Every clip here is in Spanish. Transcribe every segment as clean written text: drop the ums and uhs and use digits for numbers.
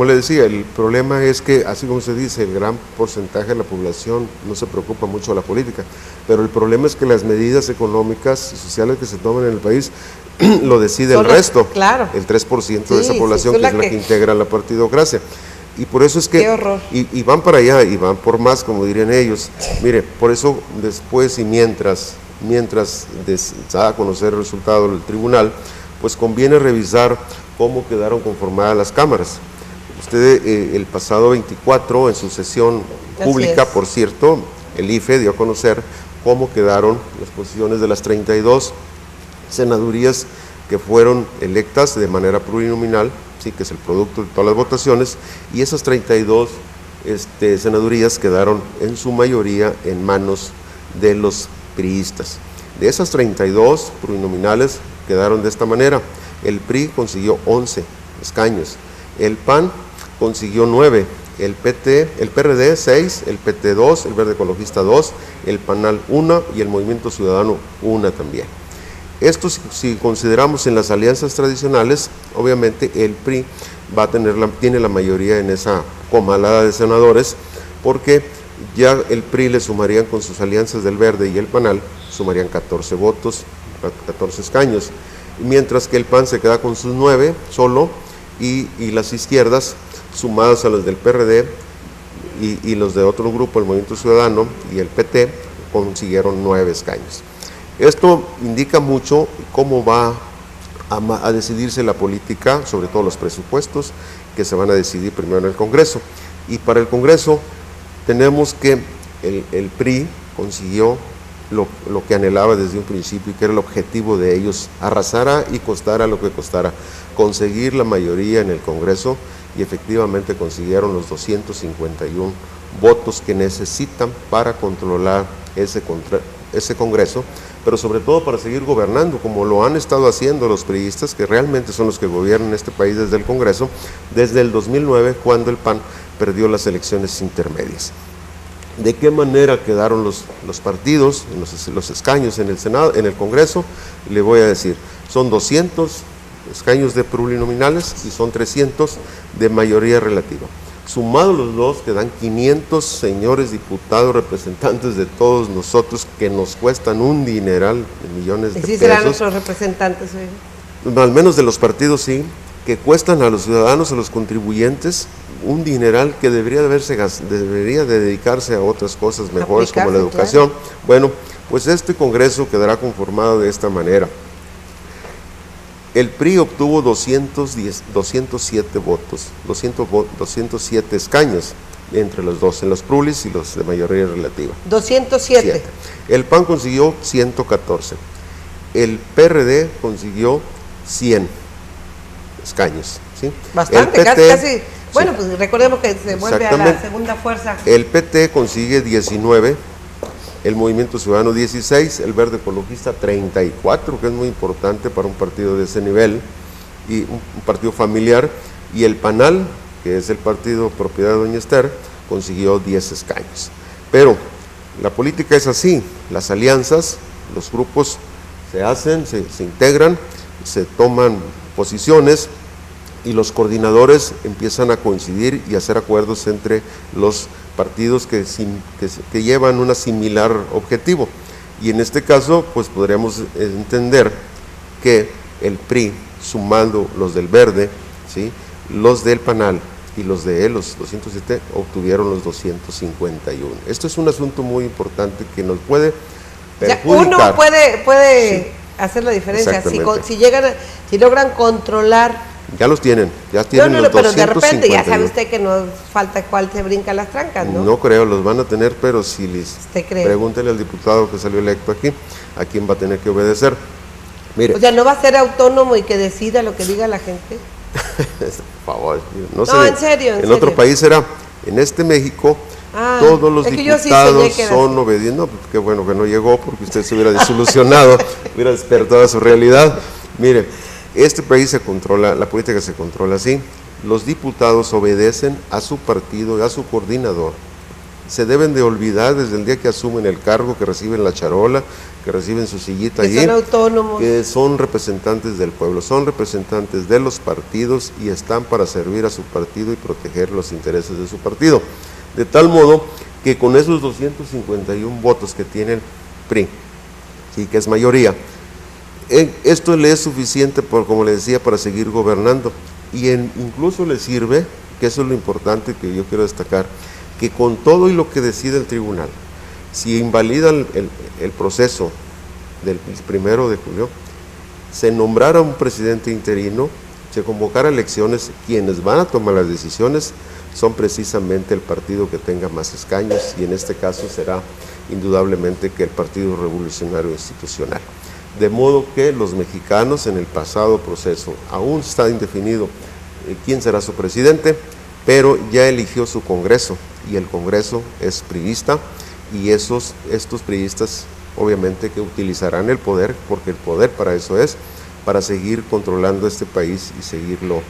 Como le decía, el problema es que, así como se dice, el gran porcentaje de la población no se preocupa mucho de la política, pero el problema es que las medidas económicas y sociales que se toman en el país lo decide el resto, claro, el 3% de esa población, que es la que integra la partidocracia. Y por eso es que, qué horror. Y van para allá, y van por más, como dirían ellos. Mire, por eso después y mientras da a conocer el resultado del tribunal, pues conviene revisar cómo quedaron conformadas las cámaras. Usted el pasado 24, en su sesión pública, por cierto, el IFE dio a conocer cómo quedaron las posiciones de las 32 senadurías que fueron electas de manera plurinominal, sí, que es el producto de todas las votaciones, y esas 32 senadurías quedaron en su mayoría en manos de los priistas. De esas 32 plurinominales quedaron de esta manera: el PRI consiguió 11 escaños, el PAN consiguió 9, el PRD 6, el PT 2, el Verde Ecologista 2, el PANAL 1 y el Movimiento Ciudadano 1 también. Esto, si consideramos en las alianzas tradicionales, obviamente el PRI tiene la mayoría en esa comalada de senadores, porque ya el PRI le sumarían con sus alianzas del Verde y el PANAL, sumarían 14 votos, 14 escaños, mientras que el PAN se queda con sus 9 solo, y las izquierdas, sumadas a los del PRD y los de otro grupo, el Movimiento Ciudadano y el PT, consiguieron 9 escaños. Esto indica mucho cómo va a decidirse la política, sobre todo los presupuestos, que se van a decidir primero en el Congreso. Y para el Congreso tenemos que el PRI consiguió lo que anhelaba desde un principio, y que era el objetivo de ellos: arrasara y costara lo que costara, conseguir la mayoría en el Congreso, y efectivamente consiguieron los 251 votos que necesitan para controlar ese Congreso, pero sobre todo para seguir gobernando, como lo han estado haciendo los priistas, que realmente son los que gobiernan este país desde el Congreso, desde el 2009, cuando el PAN perdió las elecciones intermedias. ¿De qué manera quedaron los partidos, los escaños en el Senado, en el Congreso? Le voy a decir, son 200 escaños de plurinominales y son 300 de mayoría relativa. Sumados los dos, quedan 500 señores diputados, representantes de todos nosotros, que nos cuestan un dineral de millones de pesos. ¿Y si serán nuestros representantes? Al menos de los partidos, sí, que cuestan a los ciudadanos, a los contribuyentes, un dineral que debería de dedicarse a otras cosas mejores, como la educación. Claro. Bueno, pues este Congreso quedará conformado de esta manera. El PRI obtuvo 207 votos, 207 escaños entre los dos, en los pluris y los de mayoría relativa. 207. El PAN consiguió 114. El PRD consiguió 100 escaños. ¿Sí? Bastante, el PT, casi. Bueno, pues recordemos que se vuelve a la segunda fuerza. El PT consigue 19. El Movimiento Ciudadano 16, el Verde Ecologista 34, que es muy importante para un partido de ese nivel, y un partido familiar, y el PANAL, que es el partido propiedad de doña Esther, consiguió 10 escaños. Pero la política es así: las alianzas, los grupos se hacen, se integran, se toman posiciones, y los coordinadores empiezan a coincidir y a hacer acuerdos entre los partidos que llevan un similar objetivo. Y en este caso, pues podríamos entender que el PRI, sumando los del Verde, ¿sí?, los del PANAL y los de él, los 207, obtuvieron los 251. Esto es un asunto muy importante que nos puede perjudicar. Uno puede hacer la diferencia si logran controlar. Ya los tienen, los 251. Pero de repente ya sabe usted que nos falta cuál se brinca las trancas, ¿no? No creo, los van a tener, pero si les pregúntele al diputado que salió electo aquí, a quién va a tener que obedecer. Mire. O sea, ¿no va a ser autónomo y que decida lo que diga la gente? Por favor, no sé. En serio. En otro país será. En este México, todos los diputados son obedientes. No, pues qué bueno que no llegó, porque usted se hubiera desilusionado, hubiera despertado a su realidad. Mire, este país se controla, la política se controla así: los diputados obedecen a su partido y a su coordinador, se deben de olvidar desde el día que asumen el cargo, que reciben la charola, que reciben su sillita allí, son autónomos, que son representantes del pueblo, son representantes de los partidos y están para servir a su partido y proteger los intereses de su partido. De tal modo que con esos 251 votos que tiene el PRI, sí, que es mayoría, esto le es suficiente, como le decía, para seguir gobernando. Y incluso le sirve, que eso es lo importante que yo quiero destacar, que con todo y lo que decide el tribunal, si invalida el proceso del 1 de julio, se nombrara un presidente interino, se convocara elecciones, quienes van a tomar las decisiones son precisamente el partido que tenga más escaños, y en este caso será indudablemente que el Partido Revolucionario Institucional. De modo que los mexicanos en el pasado proceso, aún está indefinido quién será su presidente, pero ya eligió su Congreso, y el Congreso es priista, y estos priistas obviamente que utilizarán el poder, porque el poder para eso es, para seguir controlando este país y seguirlo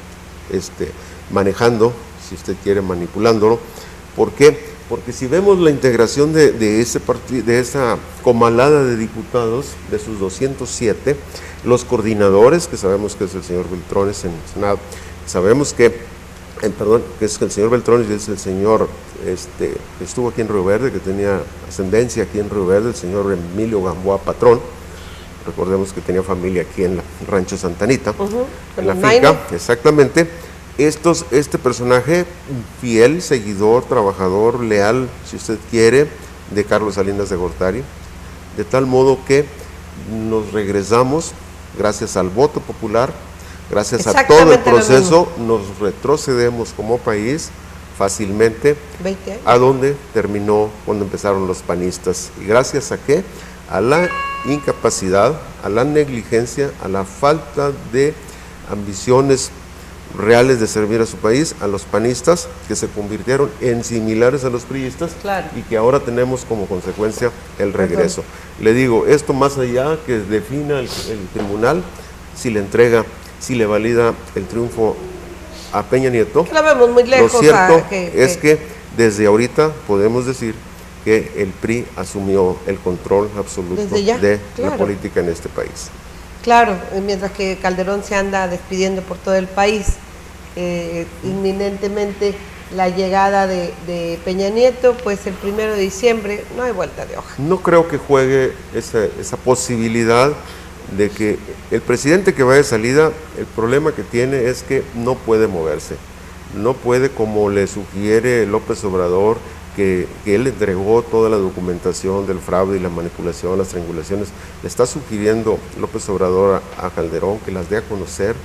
manejando, si usted quiere, manipulándolo. ¿Por qué? Porque si vemos la integración de esa comalada de diputados, de sus 207, los coordinadores, que sabemos que es el señor Beltrones en el Senado, sabemos que es el señor Beltrones y es el señor que estuvo aquí en Río Verde, que tenía ascendencia aquí en Río Verde, el señor Emilio Gamboa Patrón, recordemos que tenía familia aquí en el Rancho Santanita, en la finca, exactamente. Este personaje fiel, seguidor, trabajador, leal, si usted quiere, de Carlos Salinas de Gortari, de tal modo que nos regresamos, gracias al voto popular, gracias a todo el proceso, nos retrocedemos como país fácilmente a donde terminó cuando empezaron los panistas. ¿Y gracias a qué? A la incapacidad, a la negligencia, a la falta de ambiciones reales de servir a su país, a los panistas que se convirtieron en similares a los priistas, claro, y que ahora tenemos como consecuencia el regreso. Le digo, esto más allá que defina el tribunal, si le entrega, si le valida el triunfo a Peña Nieto, que lo vemos muy lejos, lo cierto es que desde ahorita podemos decir que el PRI asumió el control absoluto de la política en este país. Claro, mientras que Calderón se anda despidiendo por todo el país, inminentemente la llegada de Peña Nieto, pues el 1 de diciembre no hay vuelta de hoja. No creo que juegue esa posibilidad de que el presidente que va de salida, el problema que tiene es que no puede moverse, no puede, como le sugiere López Obrador, que él entregó toda la documentación del fraude y la manipulación, las triangulaciones. Le está sugiriendo López Obrador a Calderón que las dé a conocer.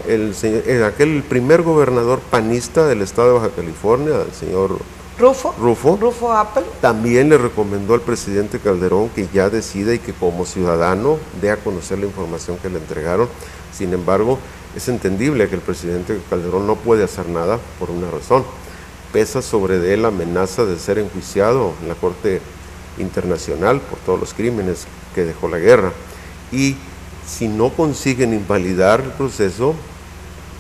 El primer gobernador panista del estado de Baja California, el señor Rufo Apple, también le recomendó al presidente Calderón que ya decida y que como ciudadano dé a conocer la información que le entregaron. Sin embargo, es entendible que el presidente Calderón no puede hacer nada por una razón. Pesa sobre él la amenaza de ser enjuiciado en la Corte Internacional por todos los crímenes que dejó la guerra. Y si no consiguen invalidar el proceso,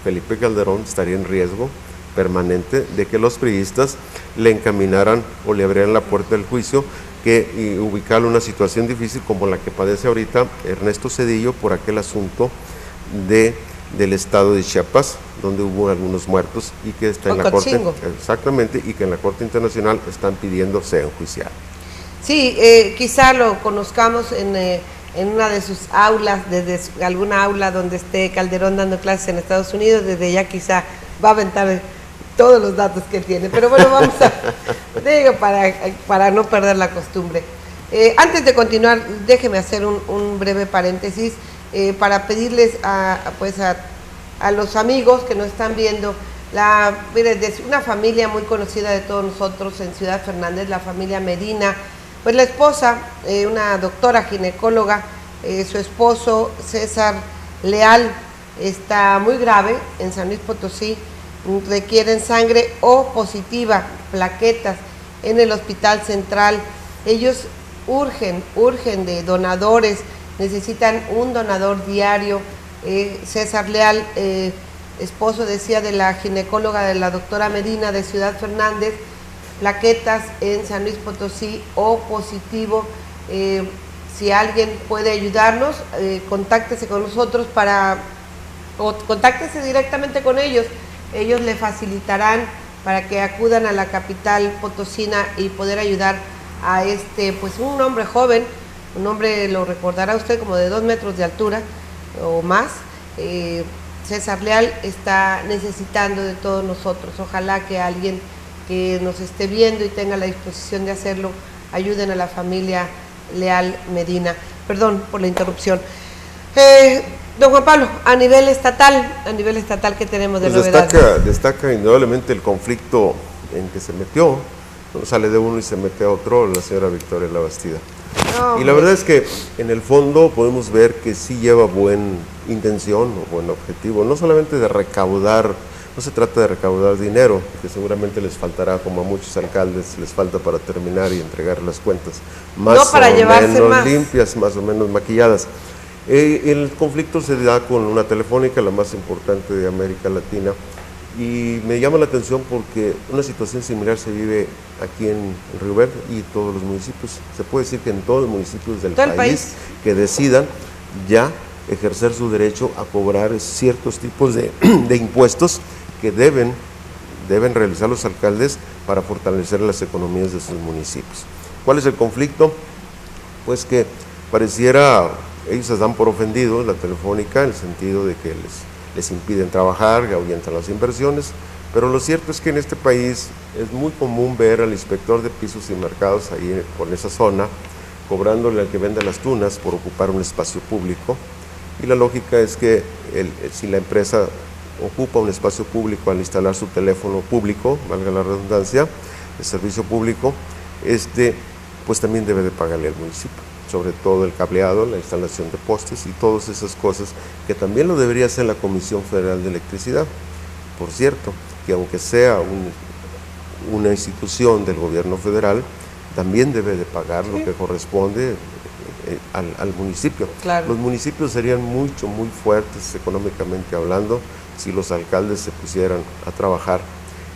Felipe Calderón estaría en riesgo permanente de que los priistas le encaminaran o le abrieran la puerta del juicio, y ubicarlo en una situación difícil como la que padece ahorita Ernesto Zedillo por aquel asunto del estado de Chiapas, donde hubo algunos muertos y que está en la Corte, exactamente, y que en la Corte Internacional están pidiendo sea enjuiciado. Sí, quizá lo conozcamos en una de sus aulas, desde alguna aula donde esté Calderón dando clases en Estados Unidos, desde ya quizá va a aventar todos los datos que tiene, pero bueno, vamos a, digo, para no perder la costumbre. Antes de continuar, déjeme hacer un breve paréntesis, para pedirles a los amigos que nos están viendo, de una familia muy conocida de todos nosotros en Ciudad Fernández, la familia Medina, pues la esposa, una doctora ginecóloga, su esposo César Leal está muy grave en San Luis Potosí, requieren sangre O positiva, plaquetas en el Hospital Central. Ellos urgen de donadores, necesitan un donador diario. César Leal, esposo, decía, de la ginecóloga de la doctora Medina de Ciudad Fernández, plaquetas en San Luis Potosí O positivo. Si alguien puede ayudarnos, contáctese con nosotros o contáctese directamente con ellos. Ellos le facilitarán para que acudan a la capital potosina y poder ayudar a pues un hombre joven, un hombre, lo recordará usted, como de 2 metros de altura o más. César Leal está necesitando de todos nosotros. Ojalá que alguien que nos esté viendo y tenga la disposición de hacerlo, ayuden a la familia Leal Medina. Perdón por la interrupción. Don Juan Pablo, a nivel estatal, ¿qué tenemos de novedades? Destaca indudablemente el conflicto en que se metió, sale de uno y se mete a otro, la señora Victoria Labastida. Y la verdad es que en el fondo podemos ver que sí lleva buena intención o buen objetivo, no solamente de recaudar, no se trata de recaudar dinero, que seguramente les faltará, como a muchos alcaldes les falta para terminar y entregar las cuentas, más no para o llevarse menos más limpias, más o menos maquilladas. El conflicto se da con una telefónica, la más importante de América Latina, y me llama la atención porque una situación similar se vive aquí en Río Verde y todos los municipios. Se puede decir que en todos los municipios del país que decidan ya ejercer su derecho a cobrar ciertos tipos de impuestos que deben realizar los alcaldes para fortalecer las economías de sus municipios. ¿Cuál es el conflicto? Pues que pareciera, ellos se dan por ofendidos, la telefónica, en el sentido de que les impiden trabajar, que ahuyentan las inversiones, pero lo cierto es que en este país es muy común ver al inspector de pisos y mercados ahí por esa zona, cobrándole al que vende las tunas por ocupar un espacio público, y la lógica es que si la empresa ocupa un espacio público al instalar su teléfono público, valga la redundancia, el servicio público, pues también debe de pagarle al municipio, sobre todo el cableado, la instalación de postes y todas esas cosas que también lo debería hacer la Comisión Federal de Electricidad. Por cierto, que aunque sea una institución del gobierno federal, también debe de pagar lo que corresponde al municipio. Claro. Los municipios serían muy fuertes económicamente hablando si los alcaldes se pusieran a trabajar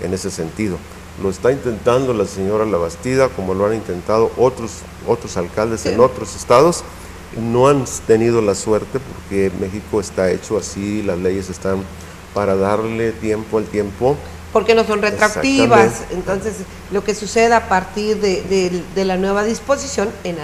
en ese sentido. Lo está intentando la señora Labastida, como lo han intentado otros alcaldes en otros estados. No han tenido la suerte porque México está hecho así, las leyes están para darle tiempo al tiempo. Porque no son retroactivas. Entonces, lo que suceda a partir de la nueva disposición en